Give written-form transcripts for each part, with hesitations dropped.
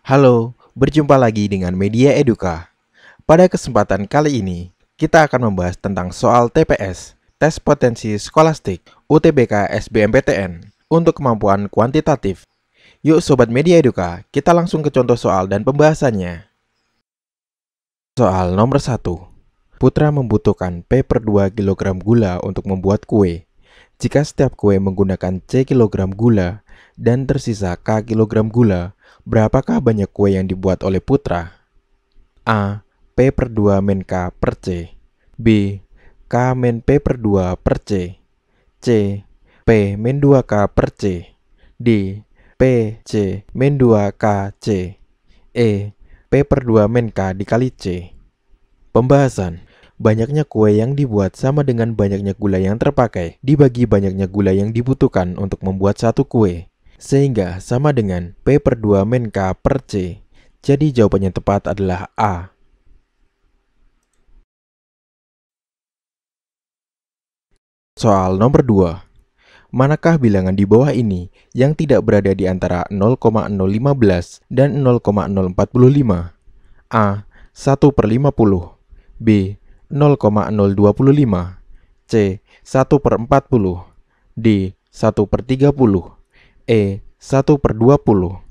Halo, berjumpa lagi dengan Media Eduka. Pada kesempatan kali ini, kita akan membahas tentang soal TPS, Tes Potensi Skolastik UTBK SBMPTN, untuk kemampuan kuantitatif. Yuk Sobat Media Eduka, kita langsung ke contoh soal dan pembahasannya. Soal nomor 1. Putra membutuhkan P/2 kg gula untuk membuat kue. Jika setiap kue menggunakan C kilogram gula dan tersisa K kilogram gula, berapakah banyak kue yang dibuat oleh Putra? A. P/2 min K per C. B. K min P/2 per C. C. P min 2K per C. D. P C min 2K C. E. P/2 min K dikali C. Pembahasan. Banyaknya kue yang dibuat sama dengan banyaknya gula yang terpakai dibagi banyaknya gula yang dibutuhkan untuk membuat satu kue, sehingga sama dengan P/2 min K per C. Jadi jawabannya tepat adalah A. Soal nomor 2. Manakah bilangan di bawah ini yang tidak berada di antara 0,015 dan 0,045? A. 1/50. B. 0,025. C. 1/40. D. 1/30. E. 1/20.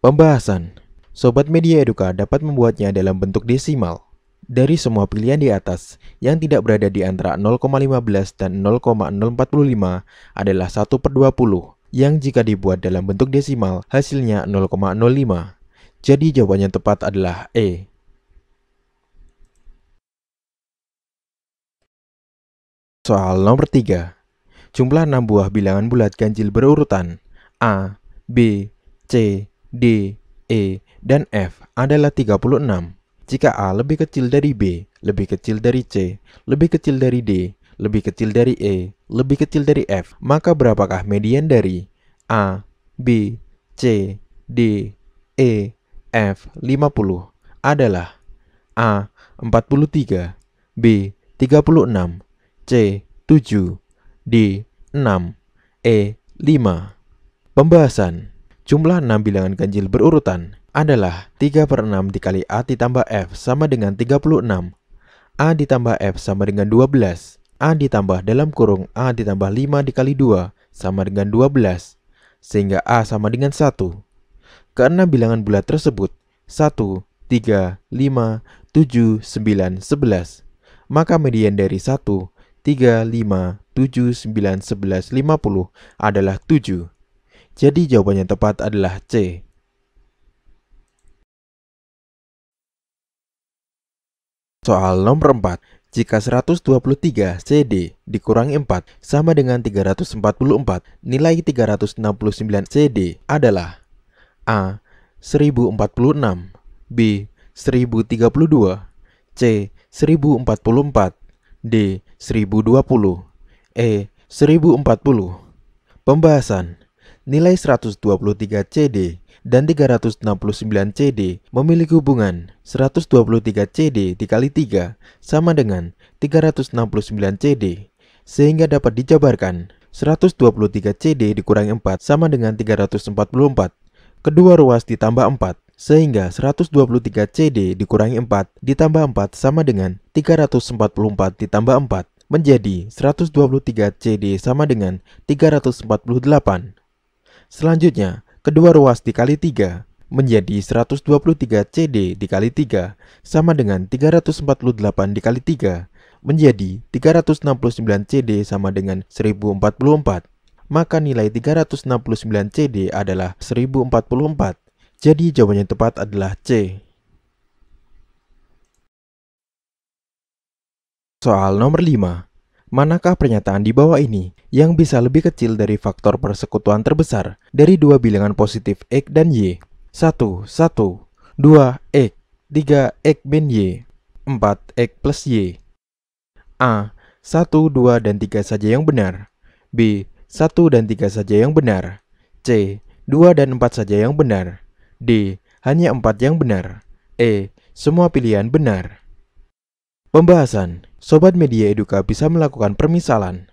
Pembahasan. Sobat Media Eduka dapat membuatnya dalam bentuk desimal. Dari semua pilihan di atas, yang tidak berada di antara 0,15 dan 0,045 adalah 1/20, yang jika dibuat dalam bentuk desimal, hasilnya 0,05. Jadi jawabannya tepat adalah E. Soal nomor 3. Jumlah 6 buah bilangan bulat ganjil berurutan A, B, C, D, E, dan F adalah 36. Jika A lebih kecil dari B, lebih kecil dari C, lebih kecil dari D, lebih kecil dari E, lebih kecil dari F, maka berapakah median dari A, B, C, D, E, F 50 adalah A. 43, B. 36, C. 7, D. 6, E. 5. Pembahasan. Jumlah 6 bilangan ganjil berurutan adalah 3/6 dikali A ditambah F sama dengan 36. A ditambah F sama dengan 12. A ditambah dalam kurung A ditambah 5 dikali 2 sama dengan 12. Sehingga A sama dengan 1. Keenam bilangan bulat tersebut 1, 3, 5, 7, 9, 11. Maka median dari 1, 3, 5, 7, 9, 11, 50 adalah 7. Jadi jawabannya tepat adalah C. Soal nomor 4. Jika 123 CD dikurangi 4 sama dengan 344, nilai 369 CD adalah A. 1046, B. 1032, C. 1044, D. 1020, E. 1040. Pembahasan. Nilai 123 CD dan 369 CD memiliki hubungan 123 CD dikali 3 sama dengan 369 CD, sehingga dapat dijabarkan 123 CD dikurangi 4 sama dengan 344. Kedua ruas ditambah 4, sehingga 123 CD dikurangi 4 ditambah 4 sama dengan 344 ditambah 4, menjadi 123 CD sama dengan 348. Selanjutnya, kedua ruas dikali 3 menjadi 123 CD dikali 3 sama dengan 348 dikali 3, menjadi 369 CD sama dengan 1044. Maka nilai 369 CD adalah 1044. Jadi jawabannya tepat adalah C. Soal nomor 5. Manakah pernyataan di bawah ini yang bisa lebih kecil dari faktor persekutuan terbesar dari dua bilangan positif X dan Y? 1, 1, 2, X, 3, X min Y, 4, X plus Y. A. 1, 2, dan 3 saja yang benar. B. 1 dan 3 saja yang benar. C. 2 dan 4 saja yang benar. D. Hanya 4 yang benar. E. Semua pilihan benar. Pembahasan. Sobat Media Eduka bisa melakukan permisalan.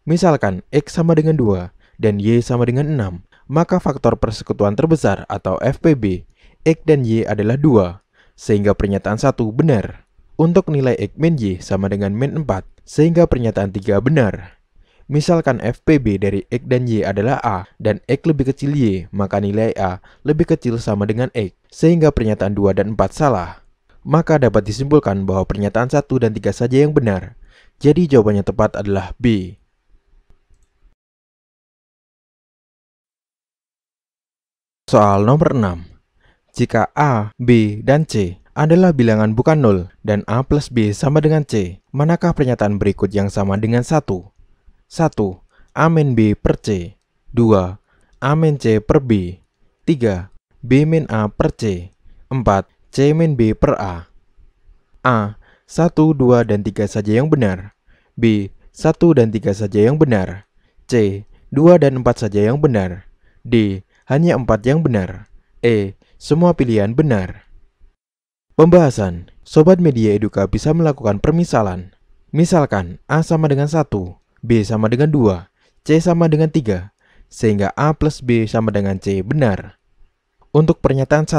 Misalkan X sama dengan 2 dan Y sama dengan 6, maka faktor persekutuan terbesar atau FPB X dan Y adalah 2, sehingga pernyataan 1 benar. Untuk nilai X min Y sama dengan min 4, sehingga pernyataan 3 benar. Misalkan FPB dari X dan Y adalah A, dan X lebih kecil Y, maka nilai A lebih kecil sama dengan X, sehingga pernyataan 2 dan 4 salah. Maka dapat disimpulkan bahwa pernyataan 1 dan 3 saja yang benar. Jadi jawabannya tepat adalah B. Soal nomor 6. Jika A, B, dan C adalah bilangan bukan 0 dan A plus B sama dengan C, manakah pernyataan berikut yang sama dengan 1? 1. A min B per C. 2. A min C per B. 3. B min A per C. 4. C min B per A. A. 1, 2, dan 3 saja yang benar. B. 1 dan 3 saja yang benar. C. 2 dan 4 saja yang benar. D. Hanya 4 yang benar. E. Semua pilihan benar. Pembahasan. Sobat Media Eduka bisa melakukan permisalan. Misalkan A sama dengan 1, B sama dengan 2, C sama dengan 3, sehingga A plus B sama dengan C benar. Untuk pernyataan 1,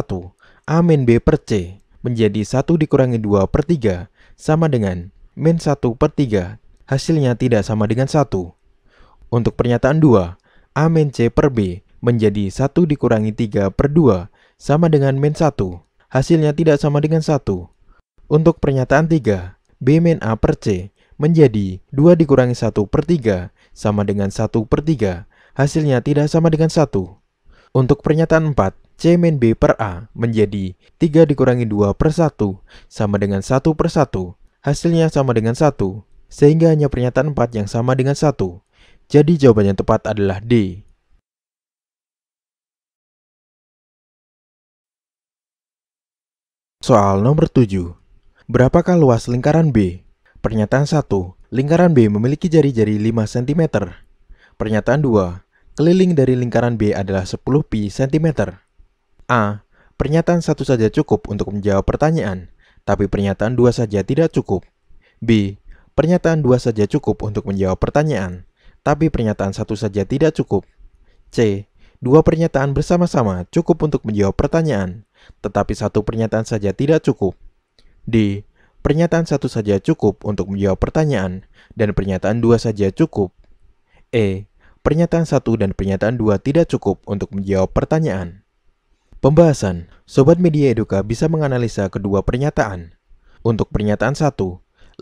A min B per C menjadi 1 dikurangi 2 per 3 sama dengan min 1 per 3, hasilnya tidak sama dengan 1. Untuk pernyataan 2, A min C per B menjadi 1 dikurangi 3 per 2 sama dengan min 1, hasilnya tidak sama dengan 1. Untuk pernyataan 3, B min A per C menjadi 2 dikurangi 1 per 3 sama dengan 1 per 3, hasilnya tidak sama dengan 1. Untuk pernyataan 4, C min B per A menjadi 3 dikurangi 2 per 1 sama dengan 1 per 1, hasilnya sama dengan 1, sehingga hanya pernyataan 4 yang sama dengan 1. Jadi jawabannya tepat adalah D. Soal nomor 7. Berapakah luas lingkaran B? Pernyataan 1. Lingkaran B memiliki jari-jari 5 cm. Pernyataan 2. Keliling dari lingkaran B adalah 10 pi cm. A. Pernyataan 1 saja cukup untuk menjawab pertanyaan, tapi pernyataan 2 saja tidak cukup. B. Pernyataan 2 saja cukup untuk menjawab pertanyaan, tapi pernyataan 1 saja tidak cukup. C. 2 pernyataan bersama-sama cukup untuk menjawab pertanyaan, tetapi 1 pernyataan saja tidak cukup. D. Pernyataan 1 saja cukup untuk menjawab pertanyaan, dan pernyataan 2 saja cukup. E. Pernyataan 1 dan pernyataan 2 tidak cukup untuk menjawab pertanyaan. Pembahasan. Sobat Media Eduka bisa menganalisa kedua pernyataan. Untuk pernyataan 1,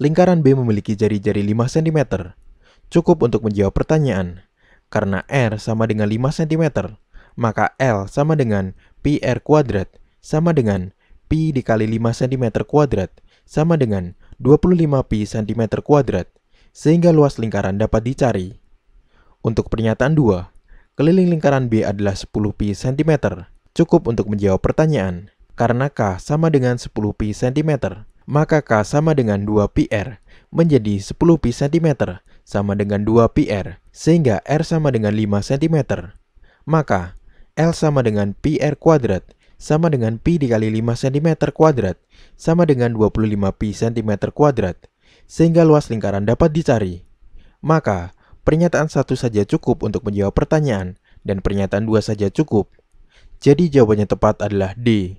lingkaran B memiliki jari-jari 5 cm. Cukup untuk menjawab pertanyaan. Karena R sama dengan 5 cm, maka L sama dengan pi R kuadrat sama dengan pi dikali 5 cm kuadrat sama dengan 25 pi cm kuadrat, sehingga luas lingkaran dapat dicari. Untuk pernyataan 2, keliling lingkaran B adalah 10 pi cm, cukup untuk menjawab pertanyaan. Karena K sama dengan 10 pi cm, maka K sama dengan 2 pi R menjadi 10 pi cm sama dengan 2 pi R, sehingga R sama dengan 5 cm. Maka L sama dengan pi R kuadrat sama dengan pi dikali 5 cm kuadrat sama dengan 25 pi cm kuadrat, sehingga luas lingkaran dapat dicari. Maka pernyataan 1 saja cukup untuk menjawab pertanyaan, dan pernyataan 2 saja cukup. Jadi jawabannya tepat adalah D.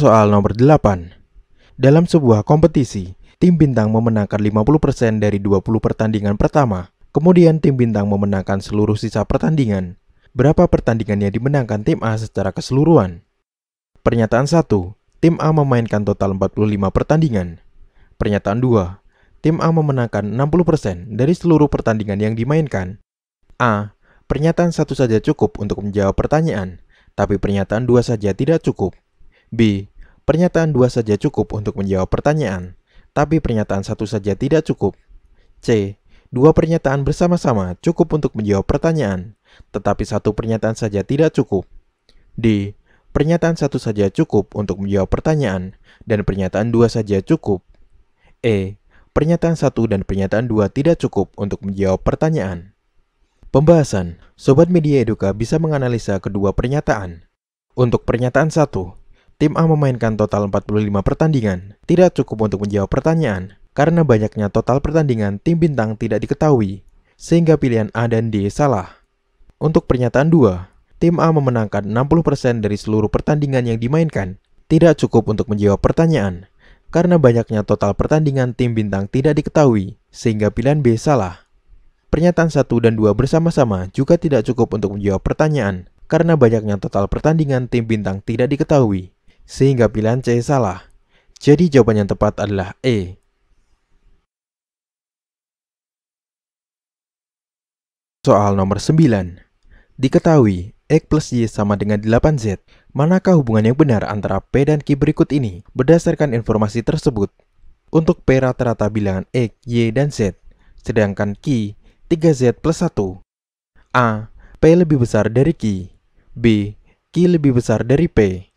Soal nomor 8. Dalam sebuah kompetisi, tim bintang memenangkan 50% dari 20 pertandingan pertama. Kemudian tim bintang memenangkan seluruh sisa pertandingan. Berapa pertandingan yang dimenangkan tim A secara keseluruhan? Pernyataan 1. Tim A memainkan total 45 pertandingan. Pernyataan 2. Tim A memenangkan 60% dari seluruh pertandingan yang dimainkan. A. Pernyataan 1 saja cukup untuk menjawab pertanyaan, tapi pernyataan 2 saja tidak cukup. B. Pernyataan 2 saja cukup untuk menjawab pertanyaan, tapi pernyataan 1 saja tidak cukup. C. 2 pernyataan bersama-sama cukup untuk menjawab pertanyaan, tetapi 1 pernyataan saja tidak cukup. D. Pernyataan 1 saja cukup untuk menjawab pertanyaan, dan pernyataan 2 saja cukup. E. Pernyataan 1 dan pernyataan 2 tidak cukup untuk menjawab pertanyaan. Pembahasan. Sobat Media Eduka bisa menganalisa kedua pernyataan. Untuk pernyataan 1, tim A memainkan total 45 pertandingan, tidak cukup untuk menjawab pertanyaan, karena banyaknya total pertandingan tim bintang tidak diketahui, sehingga pilihan A dan D salah. Untuk pernyataan 2, tim A memenangkan 60% dari seluruh pertandingan yang dimainkan. Tidak cukup untuk menjawab pertanyaan, karena banyaknya total pertandingan tim bintang tidak diketahui, sehingga pilihan B salah. Pernyataan 1 dan 2 bersama-sama juga tidak cukup untuk menjawab pertanyaan, karena banyaknya total pertandingan tim bintang tidak diketahui, sehingga pilihan C salah. Jadi jawaban yang tepat adalah E. Soal nomor 9. Diketahui, X plus Y sama dengan 8Z. Manakah hubungan yang benar antara P dan Q berikut ini berdasarkan informasi tersebut? Untuk P rata-rata bilangan X, Y, dan Z, sedangkan Q 3Z plus 1. A. P lebih besar dari Q. B. Q lebih besar dari P.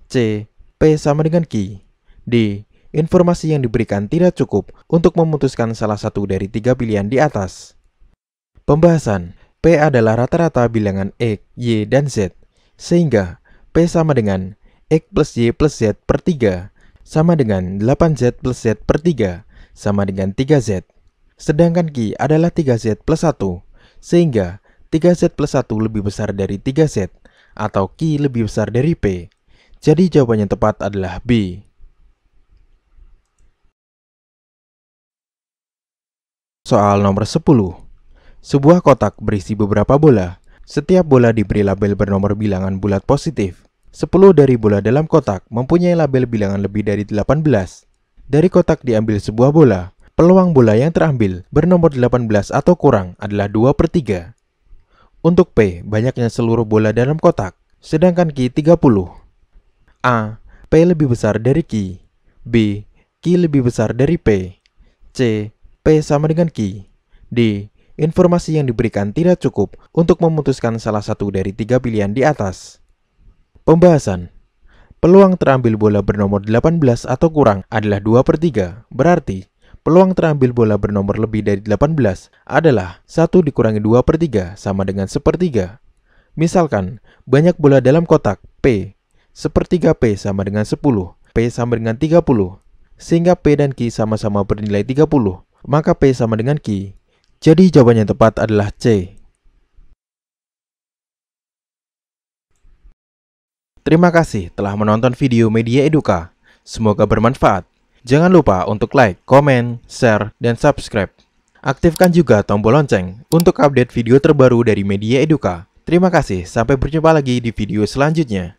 C. P sama dengan Q. D. Informasi yang diberikan tidak cukup untuk memutuskan salah satu dari 3 pilihan di atas. Pembahasan. P adalah rata-rata bilangan X, Y, dan Z, sehingga P sama dengan X plus Y plus Z per 3, sama dengan 8Z plus Z per 3, sama dengan 3Z. Sedangkan Q adalah 3Z plus 1, sehingga 3Z plus 1 lebih besar dari 3Z, atau Q lebih besar dari P. Jadi jawaban yang tepat adalah B. Soal nomor 10. Sebuah kotak berisi beberapa bola. Setiap bola diberi label bernomor bilangan bulat positif. 10 dari bola dalam kotak mempunyai label bilangan lebih dari 18. Dari kotak diambil sebuah bola. Peluang bola yang terambil bernomor 18 atau kurang adalah 2/3. Untuk P, banyaknya seluruh bola dalam kotak, sedangkan Q 30. A. P lebih besar dari Q. B. Q lebih besar dari P. C. P sama dengan Q. D. Informasi yang diberikan tidak cukup untuk memutuskan salah satu dari 3 pilihan di atas. Pembahasan. Peluang terambil bola bernomor 18 atau kurang adalah 2/3. Berarti, peluang terambil bola bernomor lebih dari 18 adalah 1 dikurangi 2/3 sama dengan 1/3. Misalkan, banyak bola dalam kotak P. 1/3 P sama dengan 10. P sama dengan 30. Sehingga P dan Q sama-sama bernilai 30. Maka P sama dengan Q. Jadi jawaban yang tepat adalah C. Terima kasih telah menonton video Media Eduka. Semoga bermanfaat. Jangan lupa untuk like, komen, share, dan subscribe. Aktifkan juga tombol lonceng untuk update video terbaru dari Media Eduka. Terima kasih, sampai berjumpa lagi di video selanjutnya.